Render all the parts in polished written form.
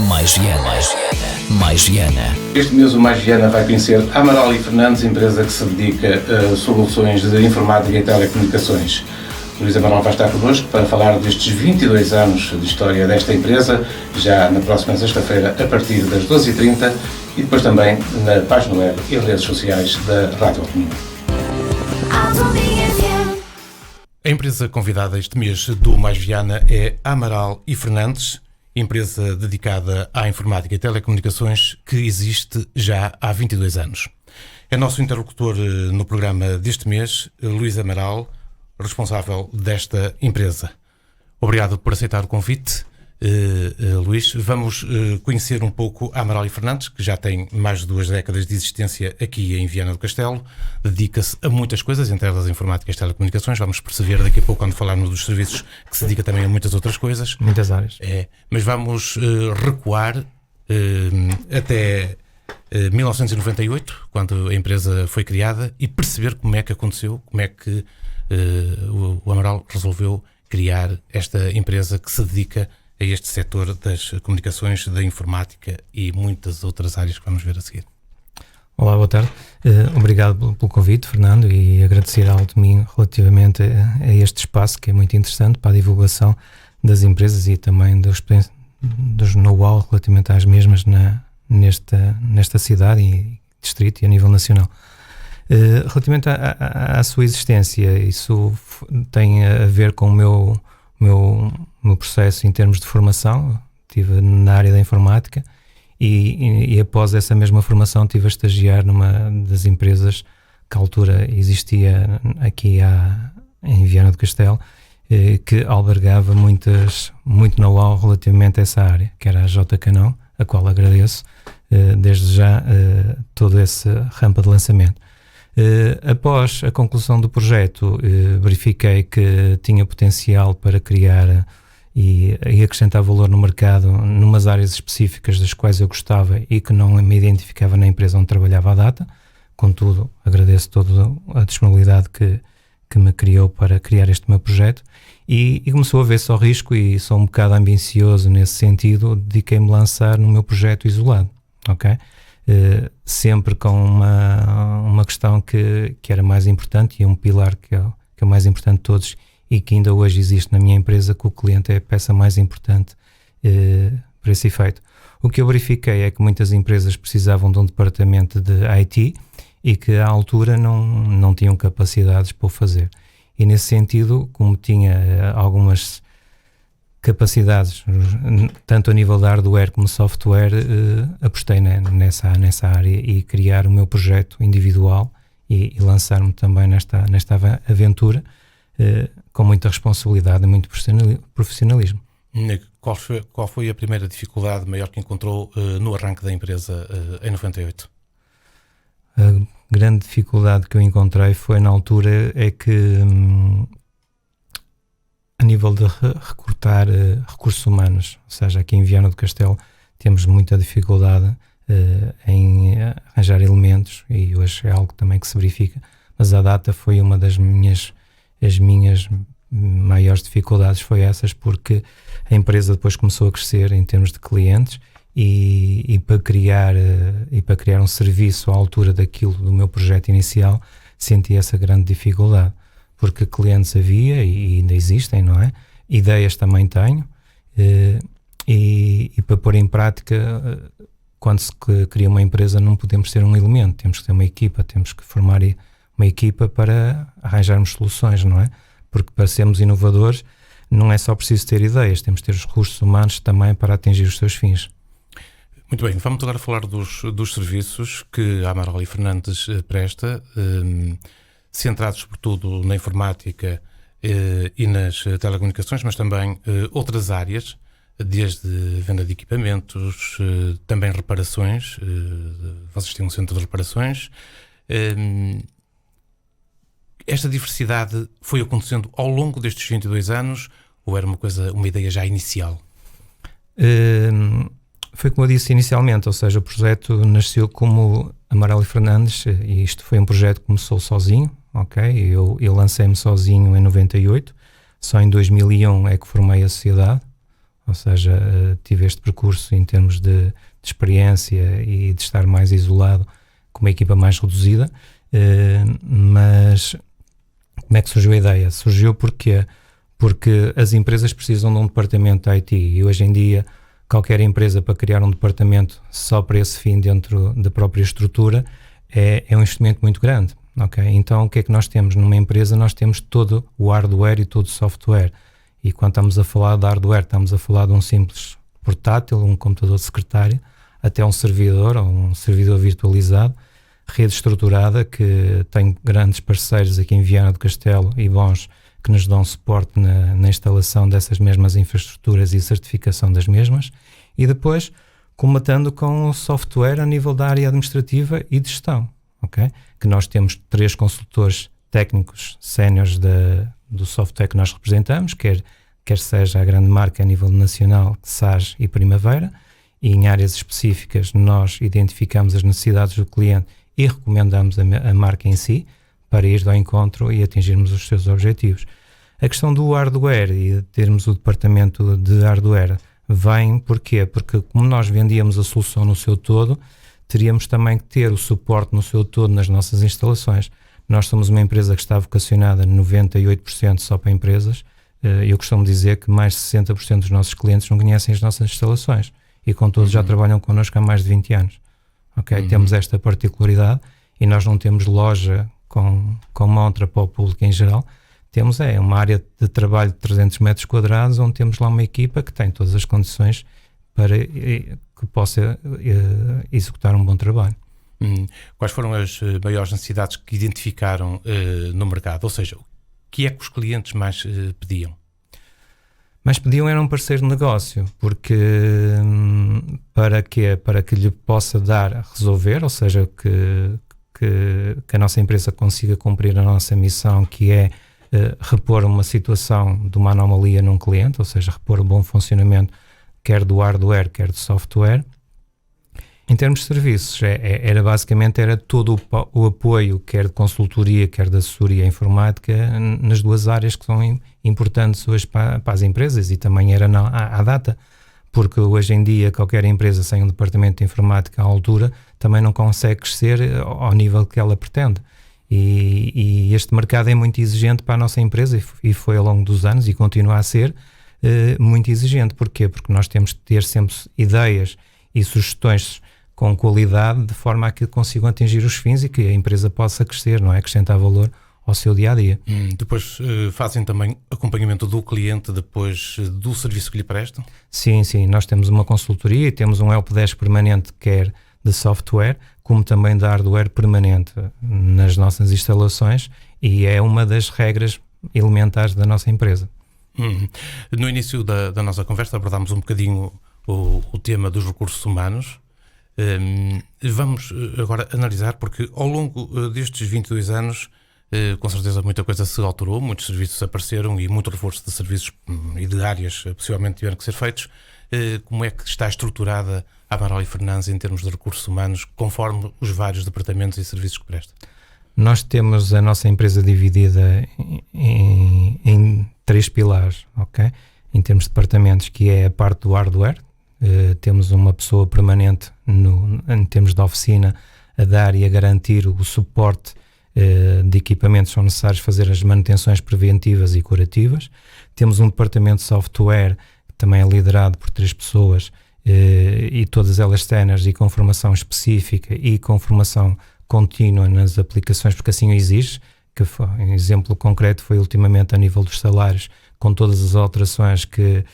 Mais Viana. Mais Viana. Este mês o Mais Viana vai conhecer Amaral e Fernandes, empresa que se dedica a soluções de informática e telecomunicações. Luís Amaral vai estar connosco para falar destes 22 anos de história desta empresa, já na próxima sexta-feira, a partir das 12h30, e depois também na página web e redes sociais da Rádio Autonomia. A empresa convidada este mês do Mais Viana é Amaral e Fernandes, empresa dedicada à informática e telecomunicações que existe já há 22 anos. É nosso interlocutor no programa deste mês, Luís Amaral, responsável desta empresa. Obrigado por aceitar o convite, Luís. Vamos conhecer um pouco a Amaral e Fernandes, que já tem mais de 2 décadas de existência aqui em Viana do Castelo. Dedica-se a muitas coisas, entre elas a informática e as telecomunicações. Vamos perceber daqui a pouco, quando falarmos dos serviços, que se dedica também a muitas outras coisas. Muitas áreas. Mas vamos recuar até 1998, quando a empresa foi criada, e perceber como é que aconteceu, como é que o Amaral resolveu criar esta empresa que se dedica a este setor das comunicações, da informática e muitas outras áreas que vamos ver a seguir. Olá, boa tarde. Obrigado pelo convite, Fernando, e agradecer ao Autominho relativamente a este espaço, que é muito interessante para a divulgação das empresas e também dos know-how relativamente às mesmas nesta cidade e distrito e a nível nacional. Relativamente à sua existência, isso tem a ver com o meu processo em termos de formação. Estive na área da informática e após essa mesma formação estive a estagiar numa das empresas que à altura existia aqui em Viana do Castelo, que albergava muito know-how relativamente a essa área, que era a J. Canão, a qual agradeço desde já toda essa rampa de lançamento. Após a conclusão do projeto, verifiquei que tinha potencial para criar e acrescentar valor no mercado numas áreas específicas das quais eu gostava e que não me identificava na empresa onde trabalhava à data. Contudo, agradeço toda a disponibilidade que me criou para criar este meu projeto e começou a ver só risco, e sou um bocado ambicioso nesse sentido. Dediquei-me a lançar no meu projeto isolado, ok? Sempre com uma questão que era mais importante, e um pilar que é o mais importante de todos e que ainda hoje existe na minha empresa, que o cliente é a peça mais importante para esse efeito. O que eu verifiquei é que muitas empresas precisavam de um departamento de IT e que à altura não tinham capacidades para o fazer. E nesse sentido, como tinha algumas capacidades, tanto a nível de hardware como software, apostei nessa área e criar o meu projeto individual e lançar-me também nesta aventura com muita responsabilidade e muito profissionalismo. Qual foi a primeira dificuldade maior que encontrou no arranque da empresa em 98? A grande dificuldade que eu encontrei foi na altura que a nível de recrutar recursos humanos, ou seja, aqui em Viana do Castelo temos muita dificuldade em arranjar elementos, e hoje é algo também que se verifica, mas à data foi uma das minhas maiores dificuldades, foi essas, porque a empresa depois começou a crescer em termos de clientes e para criar um serviço à altura daquilo do meu projeto inicial, senti essa grande dificuldade. Porque clientes havia e ainda existem, não é? Ideias também tenho, e para pôr em prática, quando se cria uma empresa, não podemos ter um elemento, temos que ter uma equipa, temos que formar uma equipa para arranjarmos soluções, não é? Porque para sermos inovadores não é só preciso ter ideias, temos que ter os recursos humanos também para atingir os seus fins. Muito bem, vamos agora falar dos serviços que a Amaral e Fernandes presta, centrados sobretudo na informática e nas telecomunicações, mas também outras áreas, desde venda de equipamentos, também reparações. Vocês têm um centro de reparações. Esta diversidade foi acontecendo ao longo destes 22 anos, ou era uma ideia já inicial? Foi como eu disse inicialmente, ou seja, o projeto nasceu como Amaral e Fernandes, e isto foi um projeto que começou sozinho, ok? Eu lancei-me sozinho em 98, só em 2001 é que formei a sociedade, ou seja, tive este percurso em termos de experiência e de estar mais isolado com uma equipa mais reduzida, mas como é que surgiu a ideia? Surgiu porque as empresas precisam de um departamento de IT e hoje em dia qualquer empresa para criar um departamento só para esse fim dentro da própria estrutura é um investimento muito grande. Okay? Então o que é que nós temos numa empresa? Nós temos todo o hardware e todo o software, e quando estamos a falar de hardware estamos a falar de um simples portátil, um computador de secretário, até um servidor ou um servidor virtualizado, rede estruturada, que tem grandes parceiros aqui em Viana do Castelo e bons que nos dão suporte na instalação dessas mesmas infraestruturas e certificação das mesmas, e depois comatando com o software a nível da área administrativa e de gestão, okay? Que nós temos 3 consultores técnicos séniores do software que nós representamos, quer seja a grande marca a nível nacional, SAS e Primavera, e em áreas específicas nós identificamos as necessidades do cliente e recomendamos a marca em si para ir ao encontro e atingirmos os seus objetivos. A questão do hardware e de termos o departamento de hardware vem porquê? Porque como nós vendíamos a solução no seu todo, teríamos também que ter o suporte no seu todo nas nossas instalações. Nós somos uma empresa que está vocacionada 98% só para empresas. Eu costumo dizer que mais de 60% dos nossos clientes não conhecem as nossas instalações e com todos já trabalham connosco há mais de 20 anos. Okay? Temos esta particularidade e nós não temos loja com montra para o público em geral. Temos uma área de trabalho de 300 metros quadrados onde temos lá uma equipa que tem todas as condições para que possa executar um bom trabalho. Quais foram as maiores necessidades que identificaram no mercado? Ou seja, o que é que os clientes mais pediam? Mas pediam era um parceiro de negócio, porque para que lhe possa resolver, ou seja, que a nossa empresa consiga cumprir a nossa missão, que é repor uma situação de uma anomalia num cliente, ou seja, repor o bom funcionamento quer do hardware, quer do software. Em termos de serviços, era basicamente todo o apoio, quer de consultoria, quer de assessoria informática, nas duas áreas que são importantes hoje para as empresas, e também era à data, porque hoje em dia qualquer empresa sem um departamento de informática à altura também não consegue crescer ao nível que ela pretende. E este mercado é muito exigente para a nossa empresa e foi ao longo dos anos e continua a ser muito exigente. Porquê? Porque nós temos de ter sempre ideias e sugestões com qualidade, de forma a que consigam atingir os fins e que a empresa possa crescer, não é? Acrescentar valor ao seu dia-a-dia. Depois fazem também acompanhamento do cliente depois do serviço que lhe prestam? Sim, nós temos uma consultoria e temos um helpdesk permanente, quer de software, como também de hardware permanente nas nossas instalações, e é uma das regras elementares da nossa empresa. No início da nossa conversa abordámos um bocadinho o tema dos recursos humanos. Vamos agora analisar, porque ao longo destes 22 anos, com certeza muita coisa se alterou, muitos serviços apareceram e muito reforço de serviços e de áreas possivelmente tiveram que ser feitos. Como é que está estruturada a Amaral e Fernandes em termos de recursos humanos, conforme os vários departamentos e serviços que presta? Nós temos a nossa empresa dividida em 3 pilares, ok? Em termos de departamentos, que é a parte do hardware. Temos uma pessoa permanente em termos de oficina a dar e a garantir o suporte de equipamentos que são necessários fazer as manutenções preventivas e curativas. Temos um departamento de software que também é liderado por 3 pessoas e todas elas externas e com formação específica e com formação contínua nas aplicações, porque assim o exige. Que foi, um exemplo concreto foi ultimamente a nível dos salários, com todas as alterações que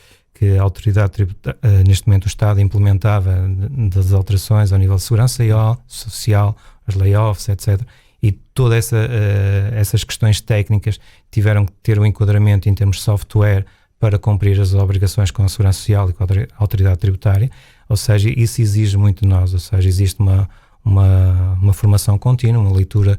a autoridade tributária, neste momento o Estado implementava, das alterações ao nível de segurança social, os layoffs, etc. E todas essas questões técnicas tiveram que ter um enquadramento em termos de software para cumprir as obrigações com a segurança social e com a autoridade tributária. Ou seja, isso exige muito de nós, ou seja, existe uma formação contínua, uma leitura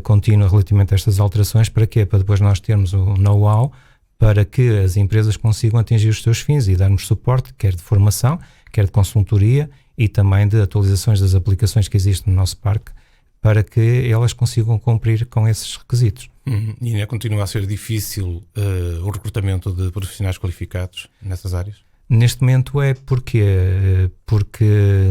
contínua relativamente a estas alterações. Para quê? Para depois nós termos o know-how para que as empresas consigam atingir os seus fins e darmos suporte, quer de formação, quer de consultoria e também de atualizações das aplicações que existem no nosso parque, para que elas consigam cumprir com esses requisitos. E ainda continua a ser difícil o recrutamento de profissionais qualificados nessas áreas? Neste momento porque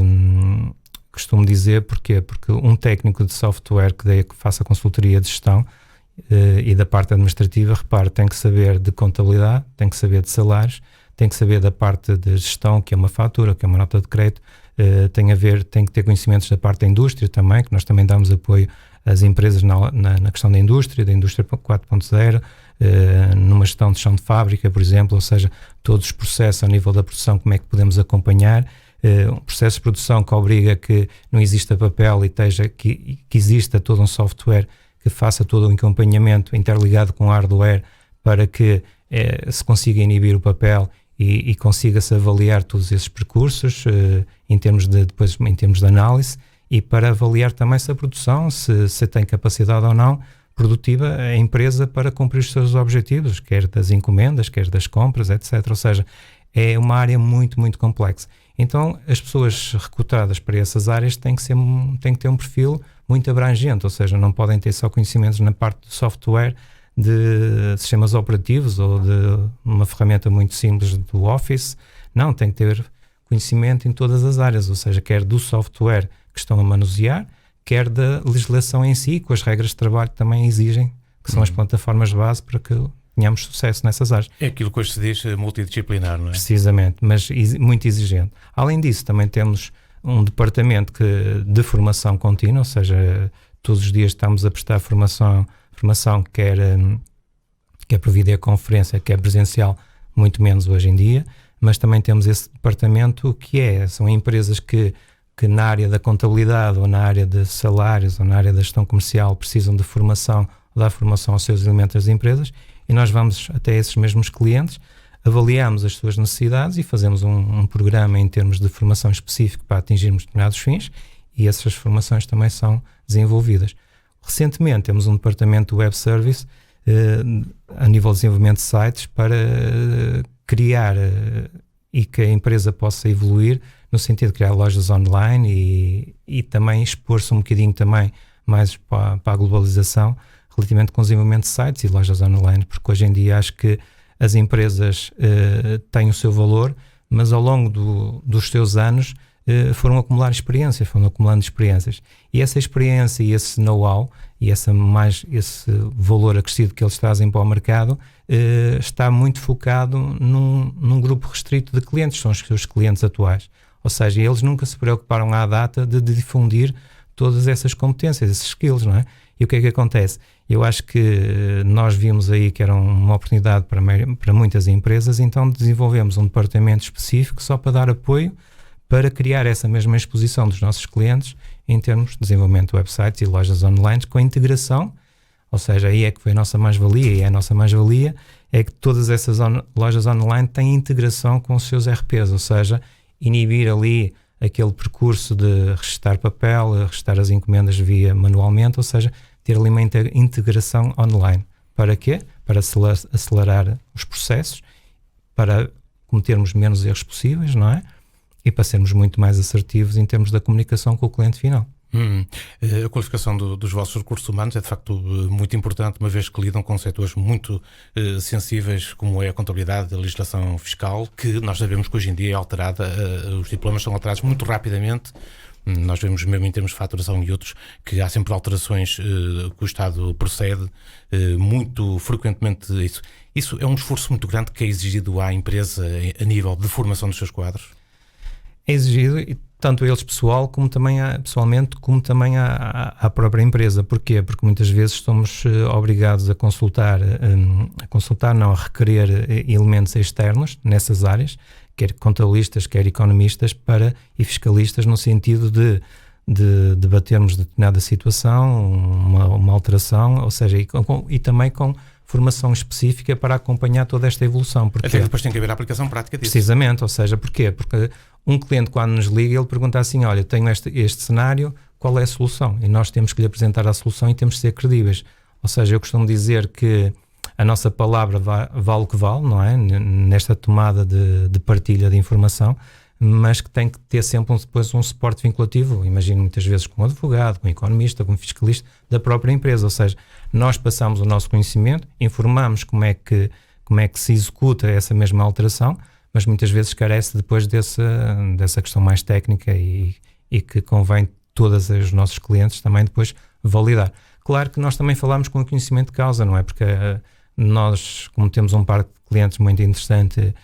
costumo dizer porque um técnico de software que faça consultoria de gestão e da parte administrativa, repare, tem que saber de contabilidade, tem que saber de salários, tem que saber da parte de gestão, que é uma fatura, que é uma nota de crédito, tem que ter conhecimentos da parte da indústria também, que nós também damos apoio às empresas na questão da indústria 4.0, numa gestão de chão de fábrica, por exemplo, ou seja, todos os processos a nível da produção, como é que podemos acompanhar, um processo de produção que obriga que não exista papel e que exista todo um software que faça todo um acompanhamento interligado com hardware para que se consiga inibir o papel e consiga-se avaliar todos esses percursos em termos de análise, e para avaliar também se a produção, se tem capacidade ou não produtiva a empresa para cumprir os seus objetivos, quer das encomendas, quer das compras, etc. Ou seja, é uma área muito, muito complexa. Então, as pessoas recrutadas para essas áreas têm que ter um perfil muito abrangente, ou seja, não podem ter só conhecimentos na parte do software, de sistemas operativos ou de uma ferramenta muito simples do Office. Não, tem que ter conhecimento em todas as áreas, ou seja, quer do software que estão a manusear, quer da legislação em si, com as regras de trabalho que também exigem, que são as plataformas de base para que tenhamos sucesso nessas áreas. É aquilo que hoje se diz multidisciplinar, não é? Precisamente, mas muito exigente. Além disso, também temos um departamento de formação contínua, ou seja, todos os dias estamos a prestar formação quer por videoconferência, quer presencial, muito menos hoje em dia, mas também temos esse departamento são empresas que na área da contabilidade ou na área de salários ou na área da gestão comercial precisam de formação, dar formação aos seus elementos das empresas, e nós vamos até esses mesmos clientes, avaliamos as suas necessidades e fazemos um programa em termos de formação específico para atingirmos determinados fins, e essas formações também são desenvolvidas. Recentemente temos um departamento de web service a nível de desenvolvimento de sites para criar e que a empresa possa evoluir no sentido de criar lojas online e também expor-se um bocadinho também mais para a globalização relativamente com o desenvolvimento de sites e lojas online, porque hoje em dia acho que as empresas têm o seu valor, mas ao longo dos seus anos foram acumulando experiências, e essa experiência e esse know-how e esse valor acrescido que eles trazem para o mercado está muito focado num grupo restrito de clientes, são os seus clientes atuais, ou seja, eles nunca se preocuparam à data de difundir todas essas competências, esses skills, não é? E o que é que acontece? Eu acho que nós vimos aí que era uma oportunidade para muitas empresas, então desenvolvemos um departamento específico só para dar apoio para criar essa mesma exposição dos nossos clientes em termos de desenvolvimento de websites e lojas online com a integração, ou seja, aí é que foi a nossa mais-valia, e a nossa mais-valia é que todas essas lojas online têm integração com os seus RPs, ou seja, inibir ali aquele percurso de registrar papel, registrar as encomendas via manualmente, ou seja, ter ali uma integração online. Para quê? Para acelerar os processos, para cometermos menos erros possíveis, não é? E para sermos muito mais assertivos em termos da comunicação com o cliente final. A qualificação dos vossos recursos humanos é de facto muito importante, uma vez que lidam com setores muito sensíveis, como é a contabilidade, a legislação fiscal, que nós sabemos que hoje em dia é alterada, os diplomas são alterados muito rapidamente. Nós vemos mesmo em termos de faturação e outros que há sempre alterações que o Estado procede muito frequentemente a isso. Isso é um esforço muito grande que é exigido à empresa a nível de formação dos seus quadros? É exigido, tanto a eles pessoalmente, como também à própria empresa. Porquê? Porque muitas vezes somos obrigados a a requerer elementos externos nessas áreas, quer contabilistas, quer economistas e fiscalistas, no sentido de debatermos determinada situação, uma alteração, ou seja, e também com formação específica para acompanhar toda esta evolução. Porque até depois tem que haver a aplicação prática disso. Precisamente, ou seja, porquê? Porque um cliente, quando nos liga, ele pergunta assim: olha, tenho este cenário, qual é a solução? E nós temos que lhe apresentar a solução e temos que ser credíveis. Ou seja, eu costumo dizer que a nossa palavra vale o que vale, não é? Nesta tomada de partilha de informação, mas que tem que ter sempre depois um suporte vinculativo. Imagino muitas vezes com um advogado, com um economista, com um fiscalista da própria empresa. Ou seja, nós passamos o nosso conhecimento, informamos como é que se executa essa mesma alteração, mas muitas vezes carece depois dessa questão mais técnica e que convém todos os nossos clientes também depois validar. Claro que nós também falamos com o conhecimento de causa, não é? Porque nós, como temos um parque de clientes muito interessante,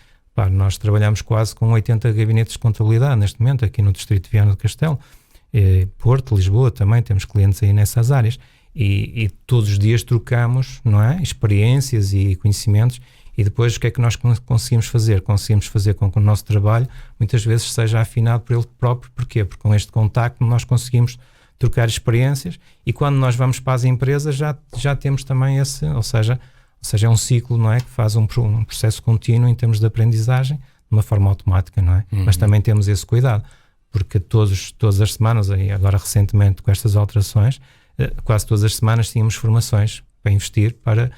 nós trabalhamos quase com 80 gabinetes de contabilidade neste momento aqui no Distrito de Viana do Castelo, Porto, Lisboa também, temos clientes aí nessas áreas e todos os dias trocamos, não é? Experiências e conhecimentos e depois o que é que nós conseguimos fazer? Conseguimos fazer com que o nosso trabalho muitas vezes seja afinado por ele próprio. Porquê? Porque com este contacto nós conseguimos trocar experiências e quando nós vamos para as empresas já temos também esse, ou seja, é um ciclo, não é? Que faz um processo contínuo em termos de aprendizagem de uma forma automática, não é? Mas também temos esse cuidado, porque todas as semanas, e agora recentemente com estas alterações, quase todas as semanas tínhamos formações para investir, para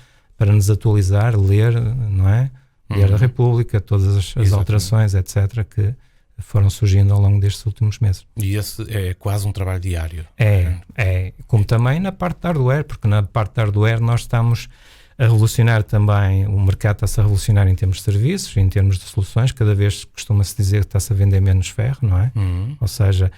nos atualizar, ler, não é? Ler a República, todas as alterações, etc., que foram surgindo ao longo destes últimos meses. E esse é quase um trabalho diário. Como também na parte da hardware, porque na parte da hardware nós estamos a revolucionar também, o mercado está-se a revolucionar em termos de serviços, em termos de soluções, cada vez costuma-se dizer que está-se a vender menos ferro, não é? Ou seja,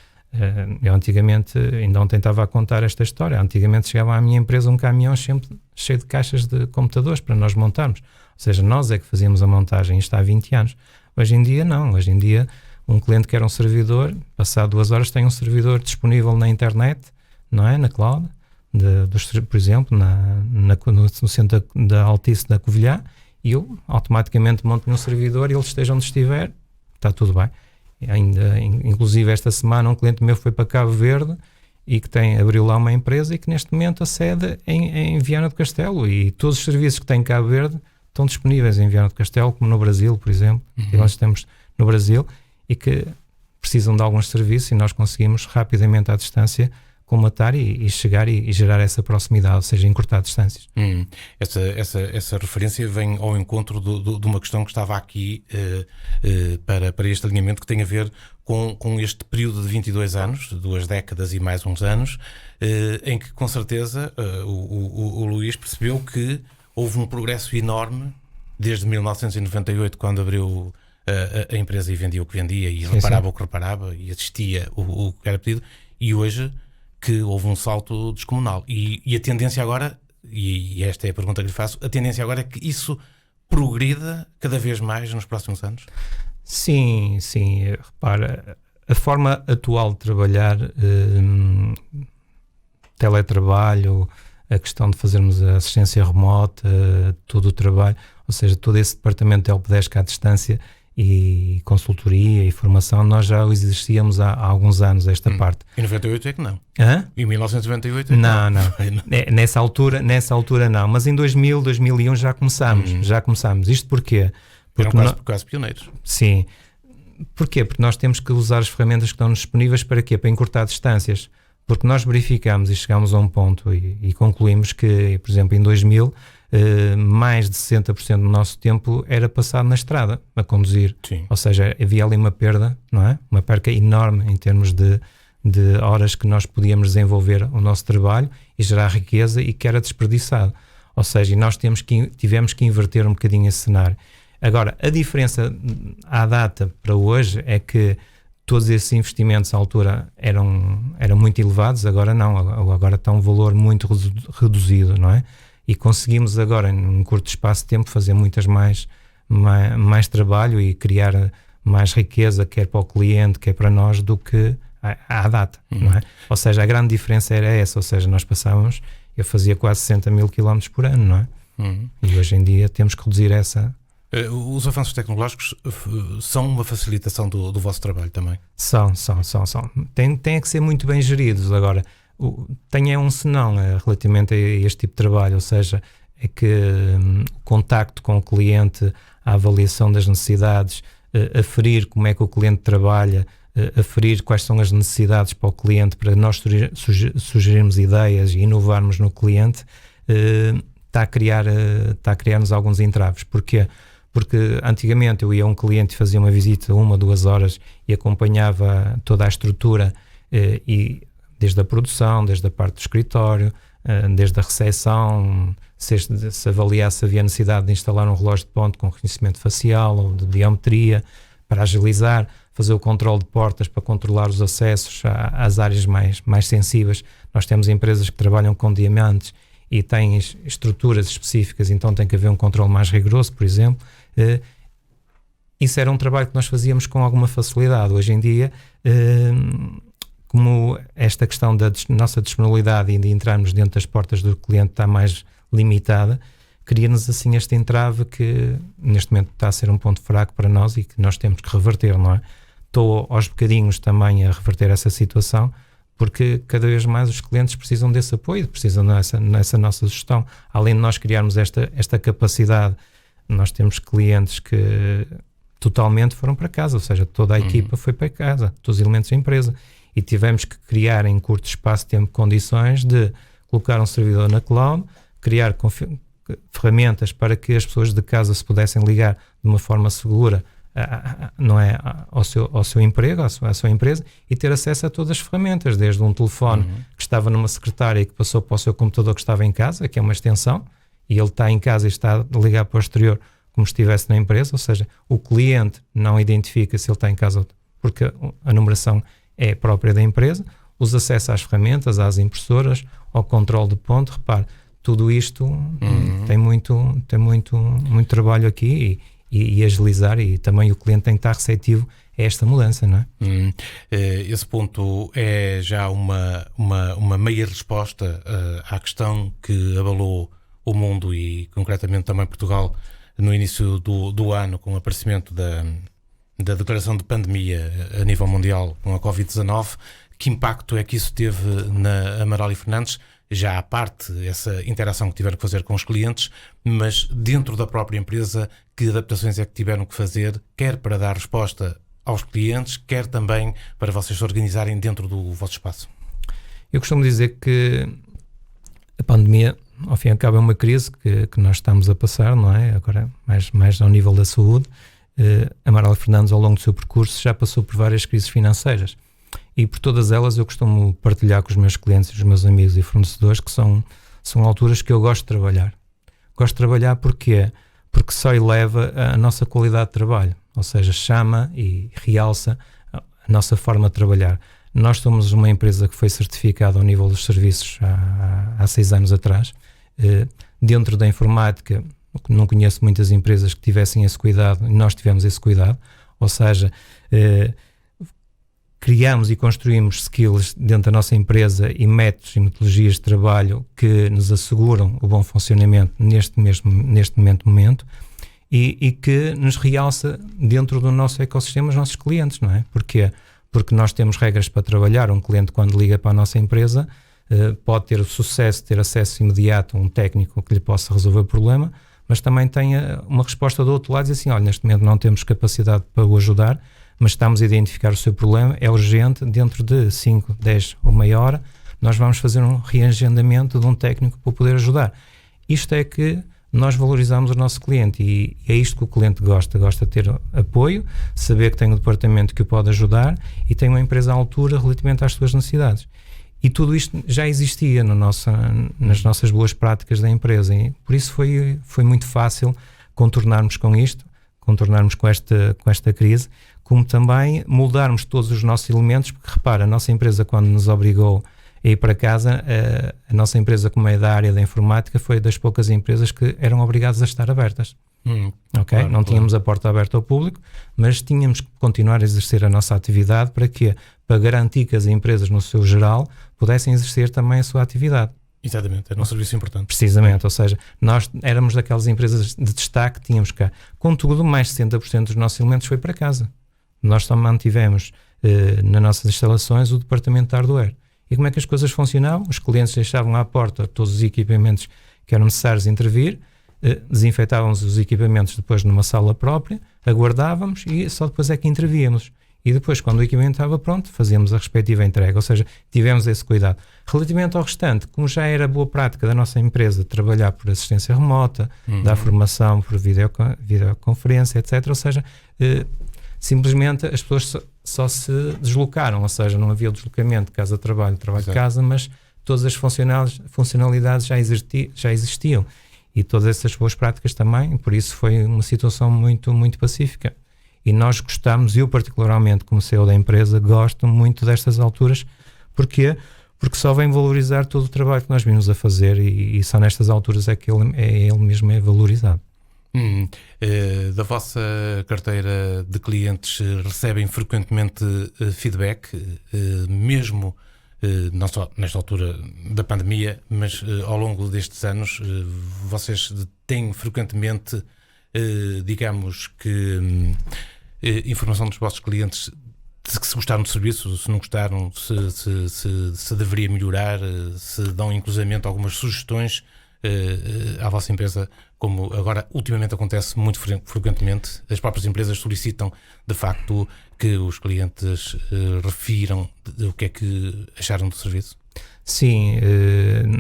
eu antigamente, ainda ontem estava a contar esta história, antigamente chegava à minha empresa um caminhão sempre cheio de caixas de computadores para nós montarmos, ou seja, nós é que fazíamos a montagem, isto há 20 anos. Hoje em dia não, hoje em dia um cliente quer um servidor, passado 2 horas tem um servidor disponível na internet, não é? Na cloud, por exemplo, no centro da Altice da Covilhã, e eu automaticamente monto um servidor e ele esteja onde estiver, está tudo bem. Inclusive esta semana um cliente meu foi para Cabo Verde e que abriu lá uma empresa e que neste momento a sede em Viana do Castelo, e todos os serviços que tem em Cabo Verde estão disponíveis em Viana do Castelo, como no Brasil, por exemplo, que nós temos no Brasil, e que precisam de alguns serviços e nós conseguimos rapidamente à distância colmatar e chegar e gerar essa proximidade, ou seja, encurtar distâncias. Essa referência vem ao encontro de uma questão que estava aqui para este alinhamento, que tem a ver com este período de 22 anos, 2 décadas e mais uns anos, em que com certeza o Luís percebeu que houve um progresso enorme desde 1998, quando abriu a empresa e vendia o que vendia e reparava o que reparava e assistia o que era pedido, e hoje que houve um salto descomunal. E a tendência agora, e esta é a pergunta que lhe faço, a tendência agora é que isso progrida cada vez mais nos próximos anos? Sim, repara, a forma atual de trabalhar, teletrabalho, a questão de fazermos a assistência remota, todo o trabalho, ou seja, todo esse departamento de helpdesk à distância e consultoria e formação, nós já o exercíamos há alguns anos, esta parte. Em 98 é que não. Hã? Em 1998 é que não. Nessa altura não, mas em 2000, 2001 já começámos. Isto porquê? Porque quase pioneiros. Sim. Porquê? Porque nós temos que usar as ferramentas que estão disponíveis para quê? Para encurtar distâncias. Porque nós verificamos e chegamos a um ponto e concluímos que, por exemplo, em 2000, mais de 60% do nosso tempo era passado na estrada, a conduzir. Sim. Ou seja, havia ali uma perda, não é? Uma perca enorme em termos de horas que nós podíamos desenvolver o nosso trabalho e gerar riqueza e que era desperdiçado. Ou seja, e nós tivemos que inverter um bocadinho esse cenário. Agora, a diferença à data para hoje é que todos esses investimentos à altura eram muito elevados, agora não, agora está um valor muito reduzido, não é? E conseguimos agora, num curto espaço de tempo, fazer muitas mais trabalho e criar mais riqueza, quer para o cliente, quer para nós, do que à data, não é? Ou seja, a grande diferença era essa, ou seja, nós eu fazia quase 60 mil km por ano, não é? E hoje em dia temos que reduzir essa... Os avanços tecnológicos são uma facilitação do vosso trabalho também? São. Têm que ser muito bem geridos. Agora, tem um senão relativamente a este tipo de trabalho, ou seja, é que o contacto com o cliente, a avaliação das necessidades, aferir como é que o cliente trabalha, aferir quais são as necessidades para o cliente, para nós sugerirmos ideias e inovarmos no cliente, está a criar-nos alguns entraves. Porquê? Porque antigamente eu ia a um cliente e fazia uma visita de 1 ou 2 horas e acompanhava toda a estrutura, e desde a produção, desde a parte do escritório, desde a recepção, se avaliar se havia necessidade de instalar um relógio de ponto com reconhecimento facial ou de biometria para agilizar, fazer o controle de portas para controlar os acessos às áreas mais sensíveis. Nós temos empresas que trabalham com diamantes e têm estruturas específicas, então tem que haver um controle mais rigoroso, por exemplo. Isso era um trabalho que nós fazíamos com alguma facilidade. Hoje em dia, como esta questão da nossa disponibilidade e de entrarmos dentro das portas do cliente está mais limitada, cria-nos assim este entrave que neste momento está a ser um ponto fraco para nós e que nós temos que reverter, não é? Estou aos bocadinhos também a reverter essa situação, porque cada vez mais os clientes precisam desse apoio, precisam nessa nossa gestão. Além de nós criarmos esta capacidade, nós temos clientes que totalmente foram para casa, ou seja, toda a equipa foi para casa, todos os elementos da empresa, e tivemos que criar em curto espaço de tempo condições de colocar um servidor na cloud, criar ferramentas para que as pessoas de casa se pudessem ligar de uma forma segura não é, ao seu emprego, à sua empresa, e ter acesso a todas as ferramentas, desde um telefone que estava numa secretária e que passou para o seu computador que estava em casa, que é uma extensão, e ele está em casa e está a ligar para o exterior como se estivesse na empresa, ou seja, o cliente não identifica se ele está em casa porque a numeração é própria da empresa, os acessos às ferramentas, às impressoras, ao controle de ponto, repare, tudo isto tem muito trabalho aqui e agilizar, e também o cliente tem que estar receptivo a esta mudança, não é? Esse ponto é já uma meia resposta à questão que abalou o mundo e concretamente também Portugal no início do ano, com o aparecimento da declaração de pandemia a nível mundial com a Covid-19. Que impacto é que isso teve na Amaral e Fernandes? Já à parte essa interação que tiveram que fazer com os clientes, mas dentro da própria empresa, que adaptações é que tiveram que fazer, quer para dar resposta aos clientes, quer também para vocês se organizarem dentro do vosso espaço? Eu costumo dizer que a pandemia, ao fim e ao cabo, é uma crise que nós estamos a passar, não é? Agora, mais ao nível da saúde. Amaral e Fernandes, ao longo do seu percurso, já passou por várias crises financeiras. E por todas elas eu costumo partilhar com os meus clientes, os meus amigos e fornecedores, que são alturas que eu gosto de trabalhar. Gosto de trabalhar porque só eleva a nossa qualidade de trabalho, ou seja, chama e realça a nossa forma de trabalhar. Nós somos uma empresa que foi certificada ao nível dos serviços há 6 anos atrás. Dentro da informática, não conheço muitas empresas que tivessem esse cuidado, e nós tivemos esse cuidado, ou seja, criamos e construímos skills dentro da nossa empresa e métodos e metodologias de trabalho que nos asseguram o bom funcionamento neste momento e que nos realça dentro do nosso ecossistema os nossos clientes, não é? Porquê? Porque nós temos regras para trabalhar. Um cliente, quando liga para a nossa empresa, pode ter o sucesso de ter acesso imediato a um técnico que lhe possa resolver o problema, mas também tem uma resposta do outro lado e diz assim, olha, neste momento não temos capacidade para o ajudar, mas estamos a identificar o seu problema, é urgente, dentro de 5, 10 ou meia hora, nós vamos fazer um reagendamento de um técnico para poder ajudar. Isto é que nós valorizamos o nosso cliente e é isto que o cliente gosta de ter apoio, saber que tem um departamento que o pode ajudar e tem uma empresa à altura relativamente às suas necessidades. E tudo isto já existia nas nossas boas práticas da empresa e por isso foi muito fácil contornarmos com isto, contornarmos com esta crise, como também moldarmos todos os nossos elementos, porque repara, a nossa empresa quando nos obrigou a ir para casa, a nossa empresa, como é da área da informática, foi das poucas empresas que eram obrigadas a estar abertas. Okay? Claro, não tínhamos a porta aberta ao público, mas tínhamos que continuar a exercer a nossa atividade para quê? Para garantir que as empresas no seu geral pudessem exercer também a sua atividade. Exatamente, era um serviço importante. Precisamente, ou seja, nós éramos daquelas empresas de destaque que tínhamos cá. Contudo, mais de 60% dos nossos elementos foi para casa. Nós só mantivemos nas nossas instalações o departamento de hardware. E como é que as coisas funcionavam? Os clientes deixavam à porta todos os equipamentos que eram necessários intervir, desinfetávamos os equipamentos depois numa sala própria, aguardávamos e só depois é que intervíamos. E depois, quando o equipamento estava pronto, fazíamos a respectiva entrega, ou seja, tivemos esse cuidado. Relativamente ao restante, como já era boa prática da nossa empresa trabalhar por assistência remota, dar formação por videoconferência, etc., ou seja, simplesmente as pessoas só se deslocaram, ou seja, não havia o deslocamento de casa-trabalho, trabalho-casa, mas todas as funcionalidades já existiam e todas essas boas práticas também, por isso foi uma situação muito, muito pacífica. E nós gostamos, eu particularmente como CEO da empresa, gosto muito destas alturas. Porquê? Porque só vem valorizar todo o trabalho que nós vimos a fazer e só nestas alturas é que ele mesmo é valorizado. Da vossa carteira de clientes recebem frequentemente feedback, mesmo não só nesta altura da pandemia, mas ao longo destes anos vocês têm frequentemente, digamos que, informação dos vossos clientes de que se gostaram do serviço, se não gostaram, se deveria melhorar, se dão inclusivamente algumas sugestões à vossa empresa, como agora ultimamente acontece muito frequentemente. As próprias empresas solicitam de facto que os clientes refiram o que é que acharam do serviço? Sim,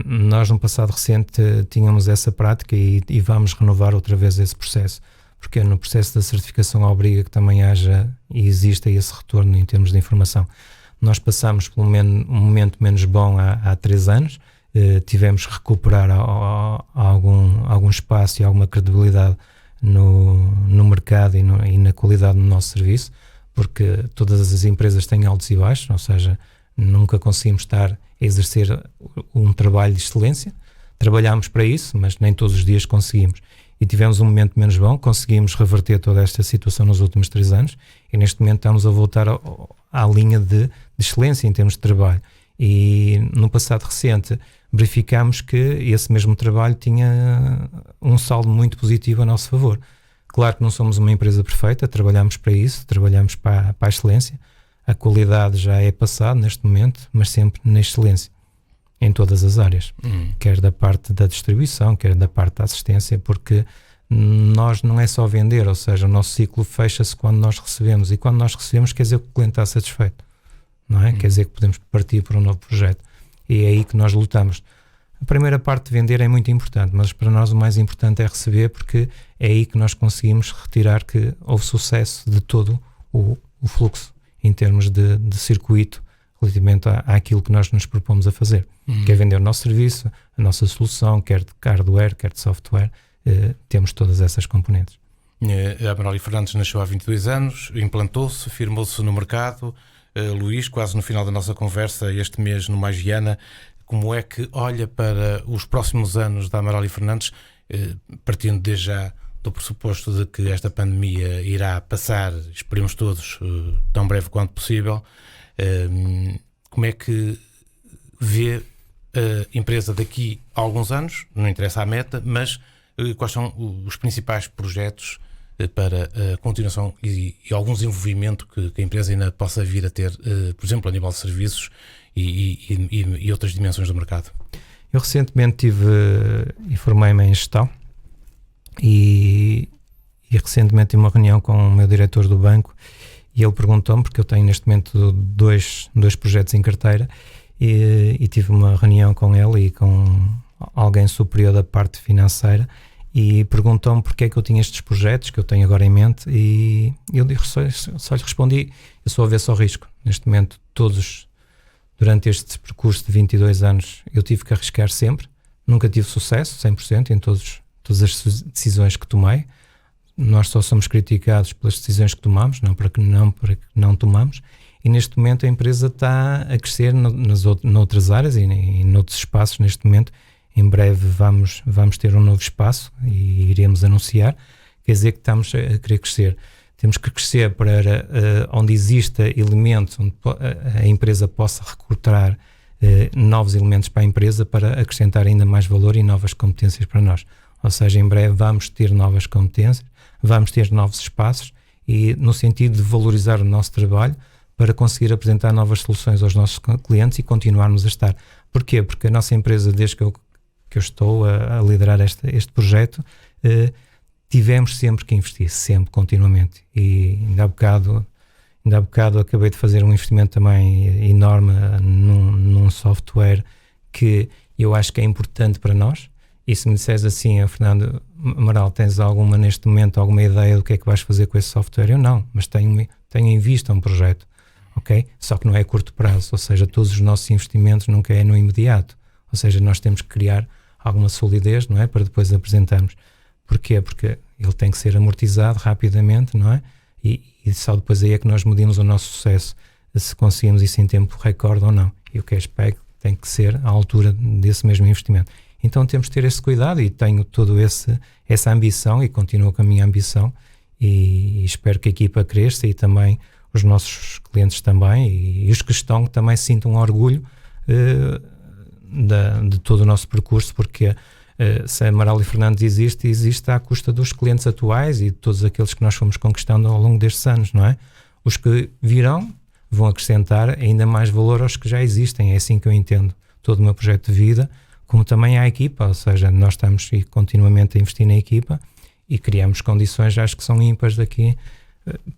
nós no passado recente tínhamos essa prática e vamos renovar outra vez esse processo, porque no processo da certificação obriga que também haja e exista esse retorno em termos de informação. Nós passamos por um momento menos bom há 3 anos, tivemos que recuperar algum espaço e alguma credibilidade no mercado e na qualidade do nosso serviço, porque todas as empresas têm altos e baixos, ou seja, nunca conseguimos estar a exercer um trabalho de excelência. Trabalhámos para isso, mas nem todos os dias conseguimos. E tivemos um momento menos bom, conseguimos reverter toda esta situação nos últimos 3 anos e neste momento estamos a voltar à linha de excelência em termos de trabalho. E no passado recente verificámos que esse mesmo trabalho tinha um saldo muito positivo a nosso favor. Claro que não somos uma empresa perfeita, trabalhamos para isso, trabalhamos para a excelência. A qualidade já é passada neste momento, mas sempre na excelência, em todas as áreas, quer da parte da distribuição, quer da parte da assistência, porque nós não é só vender, ou seja, o nosso ciclo fecha-se quando nós recebemos, e quando nós recebemos quer dizer que o cliente está satisfeito, não é? Quer dizer que podemos partir para um novo projeto, e é aí que nós lutamos. A primeira parte de vender é muito importante, mas para nós o mais importante é receber, porque é aí que nós conseguimos retirar que houve sucesso de todo o fluxo, em termos de circuito, relativamente àquilo que nós nos propomos a fazer, que é vender o nosso serviço, a nossa solução, quer de hardware, quer de software, temos todas essas componentes. A Amaral e Fernandes nasceu há 22 anos, implantou-se, firmou-se no mercado. Luís, quase no final da nossa conversa, este mês no Mais Viana, como é que olha para os próximos anos da Amaral e Fernandes, partindo desde já do pressuposto de que esta pandemia irá passar, esperemos todos, tão breve quanto possível. Como é que vê a empresa daqui a alguns anos? Não interessa a meta, mas quais são os principais projetos para a continuação e algum desenvolvimento que a empresa ainda possa vir a ter, por exemplo, a nível de serviços e outras dimensões do mercado? Eu recentemente formei-me em gestão e recentemente tive uma reunião com o meu diretor do banco e ele perguntou-me, porque eu tenho neste momento dois projetos em carteira e tive uma reunião com ele e com alguém superior da parte financeira e perguntou-me porque é que eu tinha estes projetos que eu tenho agora em mente e eu só lhe respondi, eu sou avesso ao risco. Neste momento, durante este percurso de 22 anos, eu tive que arriscar sempre, nunca tive sucesso, 100% em todas as decisões que tomei. Nós só somos criticados pelas decisões que tomamos, não porque não tomamos, e neste momento a empresa está a crescer noutras áreas e noutros espaços. Neste momento, em breve vamos ter um novo espaço e iremos anunciar, quer dizer que estamos a querer crescer. Temos que crescer para onde exista elementos, onde a empresa possa recrutar novos elementos para a empresa para acrescentar ainda mais valor e novas competências para nós. Ou seja, em breve vamos ter novas competências, vamos ter novos espaços e no sentido de valorizar o nosso trabalho para conseguir apresentar novas soluções aos nossos clientes e continuarmos a estar. Porquê? Porque a nossa empresa, desde que eu estou a liderar este projeto, tivemos sempre que investir, sempre, continuamente. E ainda há bocado acabei de fazer um investimento também enorme num software que eu acho que é importante para nós. E se me disseres assim, Fernando Amaral, tens neste momento alguma ideia do que é que vais fazer com esse software? Eu não, mas tenho em vista um projeto ok? Só que não é a curto prazo, ou seja, todos os nossos investimentos nunca é no imediato, ou seja, nós temos que criar alguma solidez, não é? Para depois apresentarmos. Porquê? Porque ele tem que ser amortizado rapidamente, não é? E só depois aí é que nós medimos o nosso sucesso, se conseguimos isso em tempo recorde ou não. E o cashback tem que ser à altura desse mesmo investimento. Então temos de ter esse cuidado, e tenho toda essa ambição, e continuo com a minha ambição, e espero que a equipa cresça, e também os nossos clientes também, e os que estão também sintam orgulho de todo o nosso percurso, porque se a Amaral e Fernandes existe à custa dos clientes atuais e de todos aqueles que nós fomos conquistando ao longo destes anos, não é? Os que virão vão acrescentar ainda mais valor aos que já existem. É assim que eu entendo todo o meu projeto de vida, como também à equipa, ou seja, nós estamos continuamente a investir na equipa e criamos condições, acho que são ímpares daqui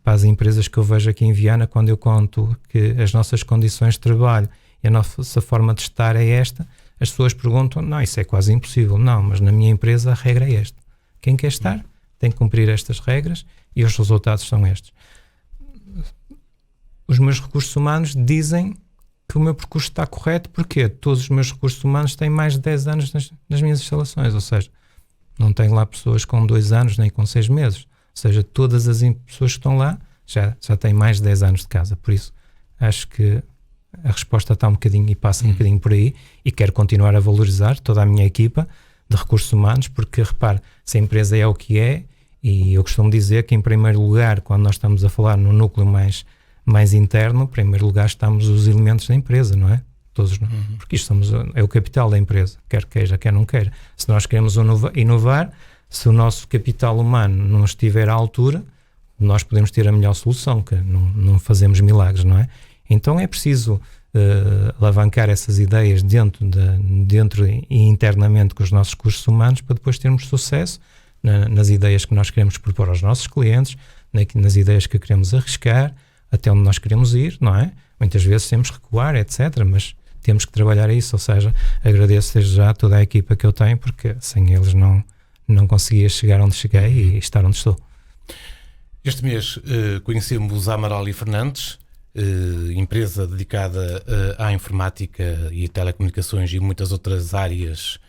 para as empresas que eu vejo aqui em Viana. Quando eu conto que as nossas condições de trabalho e a nossa forma de estar é esta, as pessoas perguntam, não, isso é quase impossível. Não, mas na minha empresa a regra é esta. Quem quer estar tem que cumprir estas regras e os resultados são estes. Os meus recursos humanos dizem que o meu percurso está correto, porque todos os meus recursos humanos têm mais de 10 anos nas minhas instalações, ou seja, não tenho lá pessoas com 2 anos nem com 6 meses, ou seja, todas as pessoas que estão lá já têm mais de 10 anos de casa. Por isso acho que a resposta está um bocadinho e passa um bocadinho por aí, e quero continuar a valorizar toda a minha equipa de recursos humanos, porque repare, se a empresa é o que é, e eu costumo dizer que em primeiro lugar, quando nós estamos a falar no núcleo mais interno, em primeiro lugar estamos os elementos da empresa, não é? Todos, não? Porque isto é o capital da empresa, quer queira, quer não queira. Se nós queremos inovar, se o nosso capital humano não estiver à altura, nós podemos ter a melhor solução, que não fazemos milagres, não é? Então é preciso alavancar essas ideias dentro e internamente com os nossos recursos humanos, para depois termos sucesso nas ideias que nós queremos propor aos nossos clientes, nas ideias que queremos arriscar, até onde nós queremos ir, não é? Muitas vezes temos que recuar, etc., mas temos que trabalhar isso. Ou seja, agradeço desde já toda a equipa que eu tenho, porque sem eles não conseguia chegar onde cheguei e estar onde estou. Este mês conhecemos a Amaral e Fernandes, empresa dedicada à informática e telecomunicações e muitas outras áreas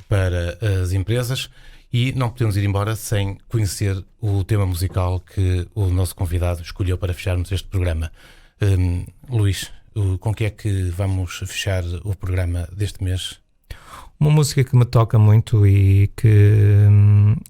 para as empresas, e não podemos ir embora sem conhecer o tema musical que o nosso convidado escolheu para fecharmos este programa. Luís, com que é que vamos fechar o programa deste mês? Uma música que me toca muito e que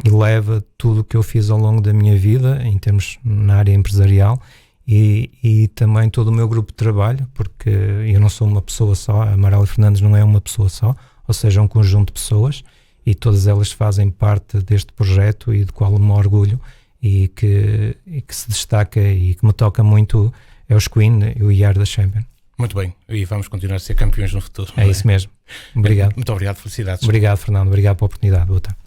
eleva tudo o que eu fiz ao longo da minha vida, em termos na área empresarial, e também todo o meu grupo de trabalho, porque eu não sou uma pessoa só, a Amaral e Fernandes não é uma pessoa só, ou seja, é um conjunto de pessoas, e todas elas fazem parte deste projeto, e do qual me orgulho, e que se destaca e que me toca muito, é os Queen e o We Are The Champion. Muito bem, e vamos continuar a ser campeões no futuro. É isso mesmo. Obrigado. Muito obrigado, felicidades. Obrigado, Fernando. Obrigado pela oportunidade. Boa tarde.